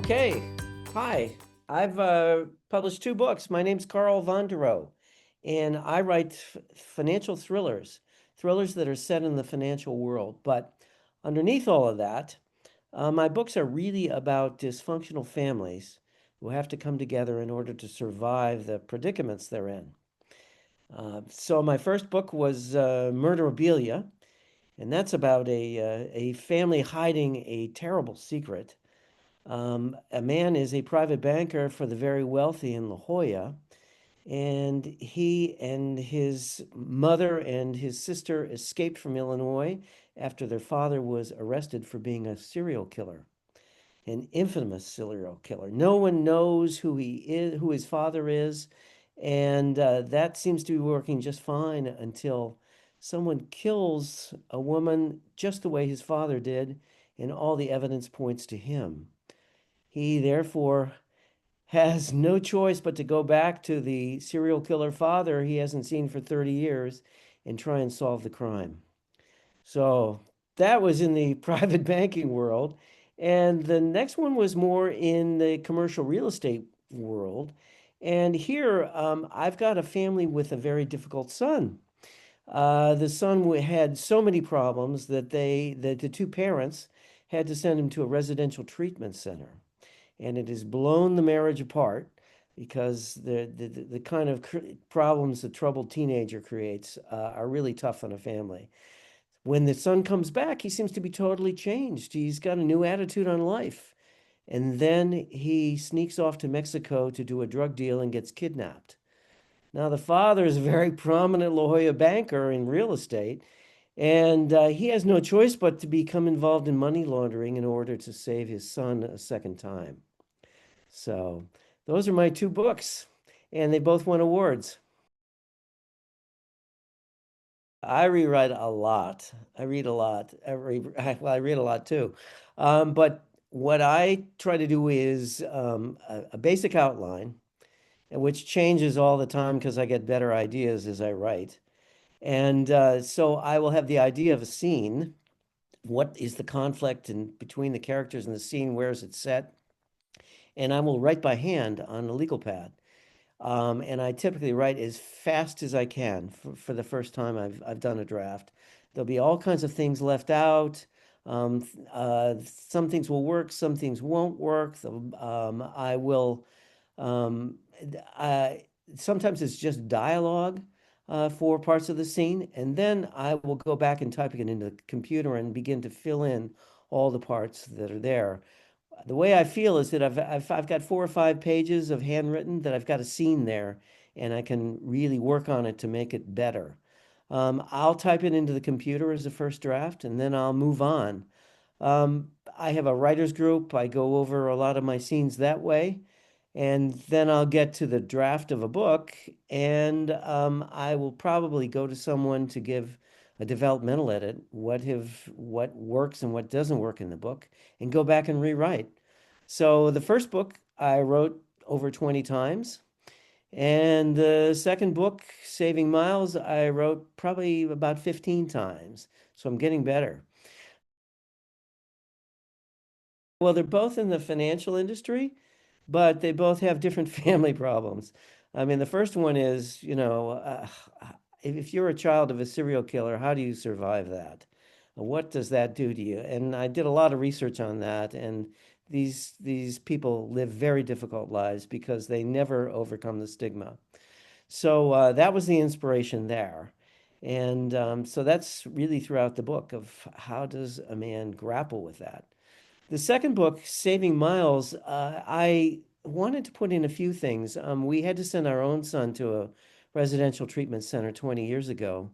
Okay. Hi. I've published two books. My name's Carl Vonderau, and I write financial thrillers, thrillers that are set in the financial world. But underneath all of that, my books are really about dysfunctional families who have to come together in order to survive the predicaments they're in. So my first book was Murderabilia, and that's about a family hiding a terrible secret. A man is a private banker for the very wealthy in La Jolla, and he and his mother and his sister escaped from Illinois after their father was arrested for being a serial killer, an infamous serial killer. No one knows who he is, who his father is, and that seems to be working just fine until someone kills a woman just the way his father did, and all the evidence points to him. He therefore has no choice but to go back to the serial killer father he hasn't seen for 30 years and try and solve the crime. So that was in the private banking world. And the next one was more in the commercial real estate world. And here, I've got a family with a very difficult son. The son had so many problems that that the two parents had to send him to a residential treatment center, and it has blown the marriage apart because the kind of problems a troubled teenager creates are really tough on a family. When the son comes back, he seems to be totally changed. He's got a new attitude on life. And then he sneaks off to Mexico to do a drug deal and gets kidnapped. Now, the father is a very prominent La Jolla banker in real estate, and he has no choice but to become involved in money laundering in order to save his son a second time. So those are my two books, and they both won awards. I rewrite a lot. I read a lot. Well, I read a lot too. But what I try to do is a basic outline, which changes all the time because I get better ideas as I write. And so I will have the idea of a scene. What is the conflict in between the characters in the scene? Where is it set? And I will write by hand on a legal pad. And I typically write as fast as I can for the first time I've done a draft. There'll be all kinds of things left out. Some things will work, some things won't work. I will, um, I, sometimes it's just dialogue for parts of the scene, and then I will go back and type it into the computer and begin to fill in all the parts that are there. The way I feel is that I've got 4 or 5 pages of handwritten that I've got a scene there, and I can really work on it to make it better. I'll type it into the computer as a first draft, and then I'll move on. I have a writers group. I go over a lot of my scenes that way, and then I'll get to the draft of a book, and I will probably go to someone to give a developmental edit, what works and what doesn't work in the book, and go back and rewrite. So the first book I wrote over 20 times, and the second book, Saving Miles, I wrote probably about 15 times. So I'm getting better. Well, they're both in the financial industry, but they both have different family problems. I mean, the first one is, if you're a child of a serial killer, how do you survive that? What does that do to you? And I did a lot of research on that, and these people live very difficult lives because they never overcome the stigma. So that was the inspiration there. And so that's really throughout the book of how does a man grapple with that? The second book, Saving Miles, I wanted to put in a few things. We had to send our own son to a residential treatment center 20 years ago,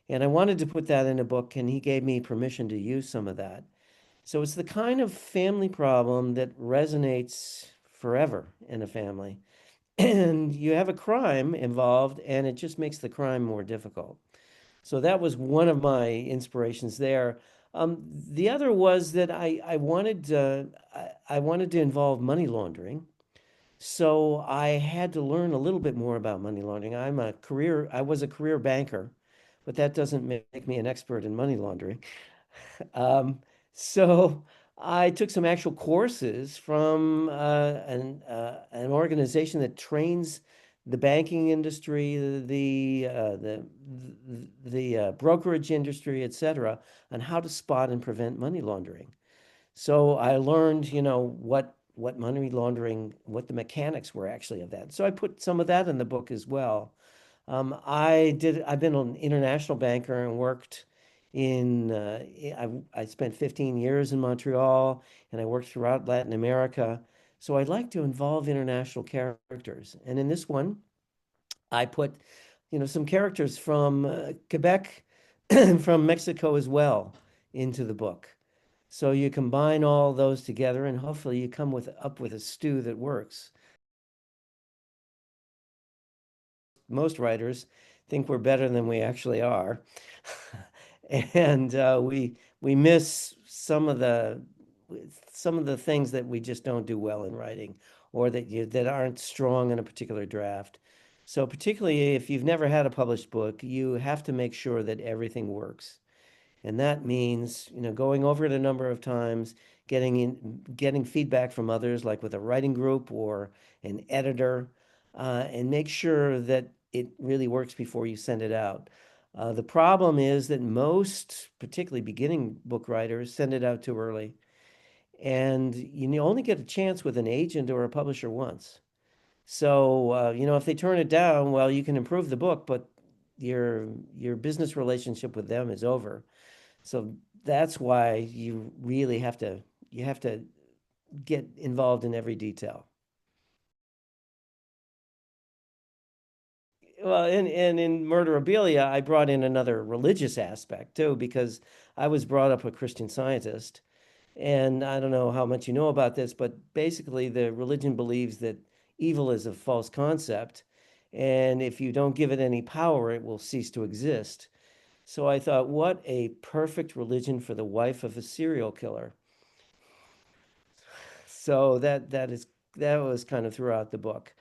and I wanted to put that in a book, and he gave me permission to use some of that. So it's the kind of family problem that resonates forever in a family. And you have a crime involved, and it just makes the crime more difficult. So that was one of my inspirations there. The other was that I wanted to involve money laundering. So I had to learn a little bit more about money laundering. I was a career banker, but that doesn't make me an expert in money laundering. Um, so I took some actual courses from an organization that trains the banking industry, the brokerage industry, et cetera, on how to spot and prevent money laundering. So I learned, what money laundering, what the mechanics were actually of that. So I put some of that in the book as well. I've been an international banker and worked I spent 15 years in Montreal and I worked throughout Latin America. So I like to involve international characters. And in this one, I put, some characters from Quebec and from Mexico as well into the book. So you combine all those together and hopefully you come up with a stew that works. Most writers think we're better than we actually are. And we miss some of the things that we just don't do well in writing or that aren't strong in a particular draft. So particularly if you've never had a published book, you have to make sure that everything works. And that means, going over it a number of times, getting feedback from others, like with a writing group or an editor, and make sure that it really works before you send it out. The problem is that most, particularly beginning book writers, send it out too early. And you only get a chance with an agent or a publisher once. So, if they turn it down, well, you can improve the book, but your business relationship with them is over. So that's why you have to get involved in every detail. Well, and in Murderabilia, I brought in another religious aspect too, because I was brought up a Christian Scientist. And I don't know how much you know about this, but basically the religion believes that evil is a false concept. And if you don't give it any power, it will cease to exist. So I thought, what a perfect religion for the wife of a serial killer. So that was kind of throughout the book.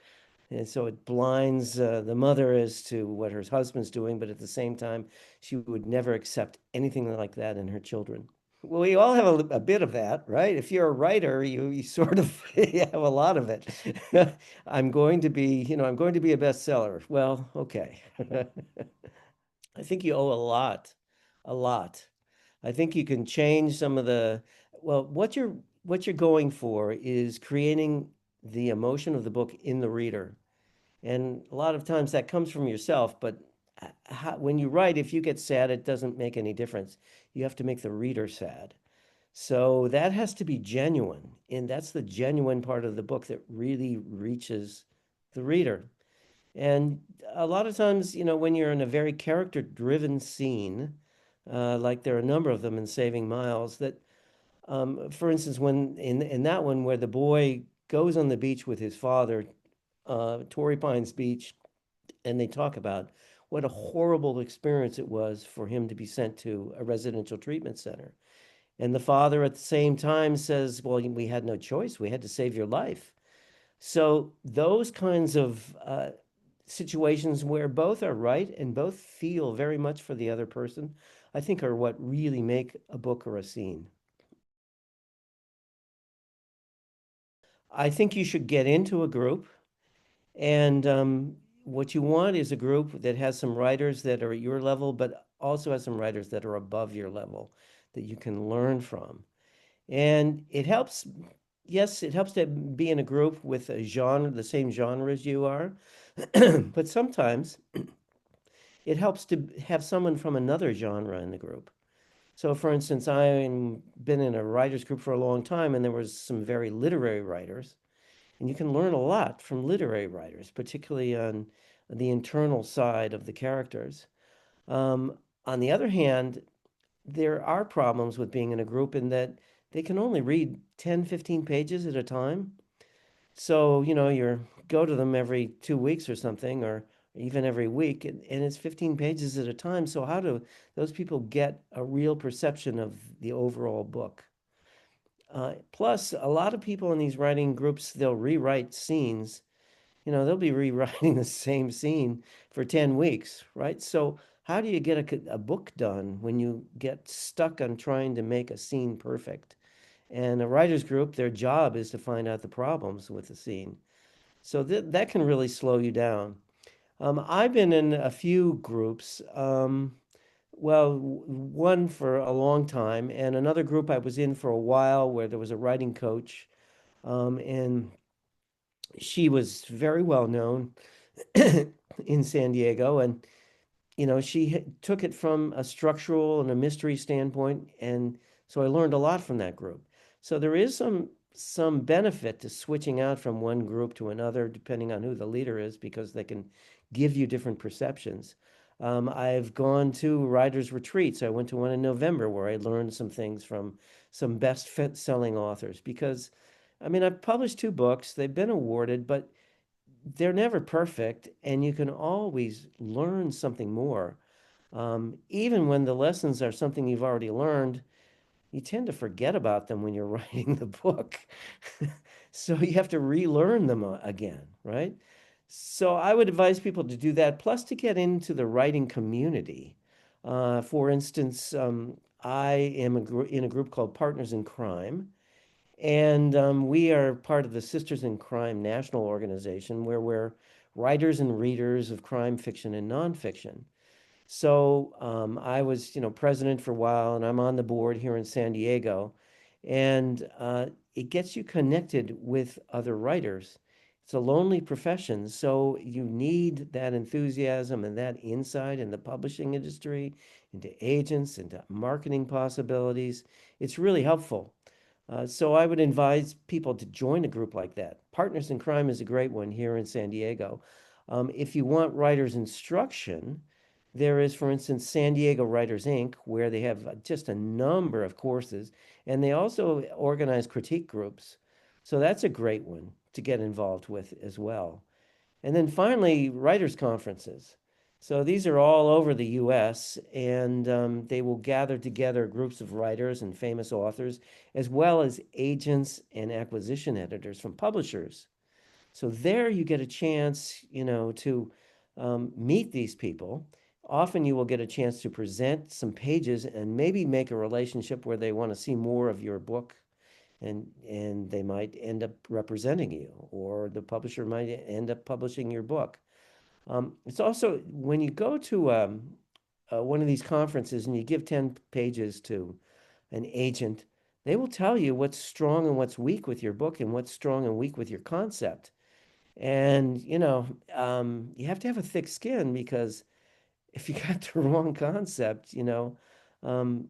And so it blinds the mother as to what her husband's doing, but at the same time, she would never accept anything like that in her children. Well, we all have a bit of that, right? If you're a writer, you sort of you have a lot of it. I'm going to be a bestseller. Well, okay. I think you owe a lot, a lot. I think you can change some of well, what you're going for is creating the emotion of the book in the reader. And a lot of times that comes from yourself, but when you write, if you get sad, it doesn't make any difference. You have to make the reader sad. So that has to be genuine. And that's the genuine part of the book that really reaches the reader. And a lot of times, when you're in a very character-driven scene, like there are a number of them in Saving Miles, that, for instance, when in that one where the boy goes on the beach with his father, Torrey Pines Beach, and they talk about what a horrible experience it was for him to be sent to a residential treatment center. And the father at the same time says, well, we had no choice. We had to save your life. So those kinds of situations where both are right and both feel very much for the other person, I think are what really make a book or a scene. I think you should get into a group, and what you want is a group that has some writers that are at your level, but also has some writers that are above your level that you can learn from. And it helps, yes, it helps to be in a group with a genre, the same genre as you are, but sometimes it helps to have someone from another genre in the group. So for instance, I've been in a writers group for a long time, and there was some very literary writers, and you can learn a lot from literary writers, particularly on the internal side of the characters. On the other hand, there are problems with being in a group in that they can only read 10, 15 pages at a time. So, you go to them every 2 weeks or something, or even every week, and it's 15 pages at a time. So how do those people get a real perception of the overall book? Plus, a lot of people in these writing groups, they'll rewrite scenes. They'll be rewriting the same scene for 10 weeks, right? So how do you get a book done when you get stuck on trying to make a scene perfect? And a writer's group, their job is to find out the problems with the scene. So that can really slow you down. I've been in a few groups. One for a long time, and another group I was in for a while where there was a writing coach, and she was very well known in San Diego. And she took it from a structural and a mystery standpoint, and so I learned a lot from that group. So there is some benefit to switching out from one group to another, depending on who the leader is, because they can give you different perceptions. I've gone to writers' retreats. I went to one in November where I learned some things from some best selling authors because, I mean, I've published two books. They've been awarded, but they're never perfect, and you can always learn something more. Even when the lessons are something you've already learned, you tend to forget about them when you're writing the book. So you have to relearn them again, right? So I would advise people to do that, plus to get into the writing community. For instance, I am in a group called Partners in Crime, and we are part of the Sisters in Crime National Organization, where we're writers and readers of crime fiction and nonfiction. So I was, president for a while, and I'm on the board here in San Diego, and it gets you connected with other writers. It's a lonely profession, so you need that enthusiasm and that insight in the publishing industry, into agents, into marketing possibilities. It's really helpful. So I would advise people to join a group like that. Partners in Crime is a great one here in San Diego. If you want writers instruction, there is, for instance, San Diego Writers Inc., where they have just a number of courses, and they also organize critique groups. So that's a great one to get involved with as well. And then finally, writers' conferences. So these are all over the US, and they will gather together groups of writers and famous authors, as well as agents and acquisition editors from publishers. So there you get a chance, to meet these people. Often you will get a chance to present some pages and maybe make a relationship where they want to see more of your book, and they might end up representing you, or the publisher might end up publishing your book. It's also when you go to one of these conferences and you give 10 pages to an agent, they will tell you what's strong and what's weak with your book and what's strong and weak with your concept. And, you have to have a thick skin because if you got the wrong concept, um,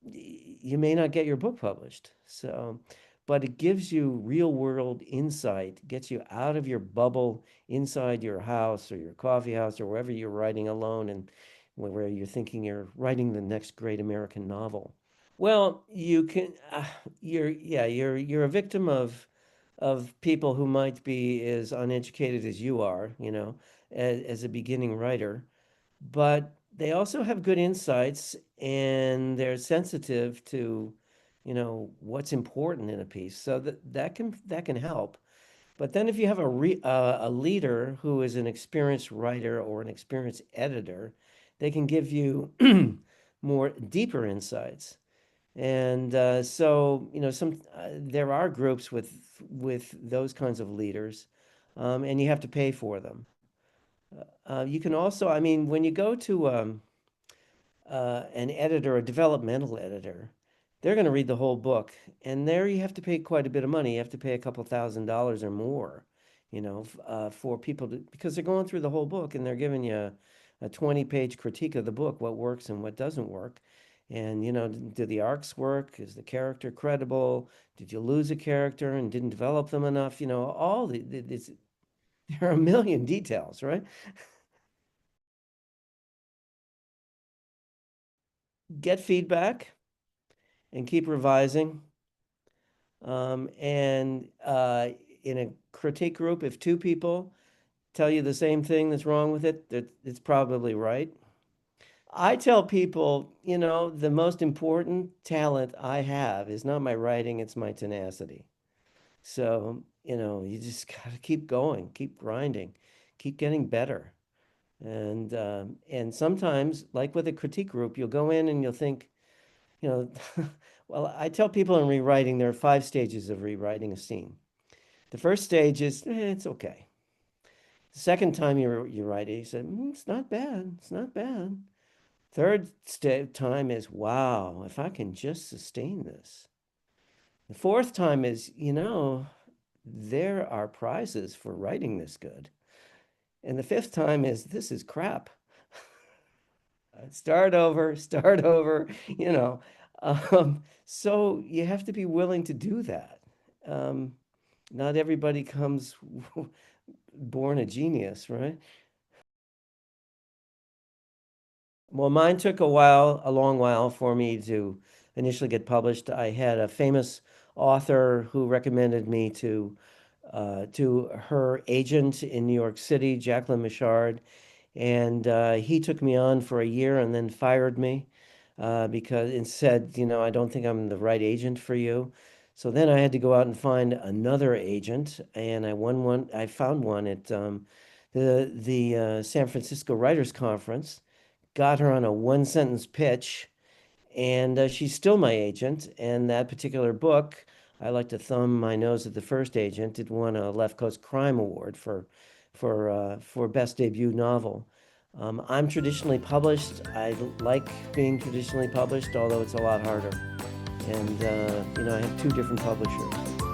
you may not get your book published. So, but it gives you real world insight, gets you out of your bubble inside your house or your coffee house or wherever you're writing alone and where you're thinking you're writing the next great American novel. Well, you can, you're a victim of people who might be as uneducated as you are, as a beginning writer, but they also have good insights and they're sensitive to, what's important in a piece. So that can help. But then if you have a leader who is an experienced writer or an experienced editor, they can give you more deeper insights. And so, there are groups with those kinds of leaders, and you have to pay for them. You can also, I mean, when you go to an editor, a developmental editor, they're going to read the whole book, and there you have to pay quite a bit of money. You have to pay a couple $1,000s or more, for people to, because they're going through the whole book and they're giving you a 20-page critique of the book, what works and what doesn't work. And, do the arcs work? Is the character credible? Did you lose a character and didn't develop them enough? All there are a million details, right? Get feedback and keep revising. And in a critique group, if two people tell you the same thing that's wrong with it, that it's probably right. I tell people, the most important talent I have is not my writing, it's my tenacity. So, you just got to keep going, keep grinding, keep getting better. And sometimes, like with a critique group, you'll go in and you'll think, you know, Well, I tell people in rewriting there are 5 stages of rewriting a scene. The first stage is it's okay. The second time you write it, you say it's not bad. It's not bad. Time is wow. If I can just sustain this. The fourth time is there are prizes for writing this good. And the fifth time is this is crap. Start over, you know. So you have to be willing to do that. Um, Not everybody comes born a genius, right? Well, mine took a long while for me to initially get published. I had a famous author who recommended me to her agent in New York City, Jacqueline Michard, and he took me on for a year and then fired me because and said, I don't think I'm the right agent for you. So then I had to go out and find another agent, and I won one. I found one at the San Francisco Writers Conference. Got her on a one sentence pitch, and she's still my agent. And that particular book, I like to thumb my nose at the first agent. It won a Left Coast Crime Award for best debut novel. I'm traditionally published. I like being traditionally published, although it's a lot harder. And I have 2 different publishers.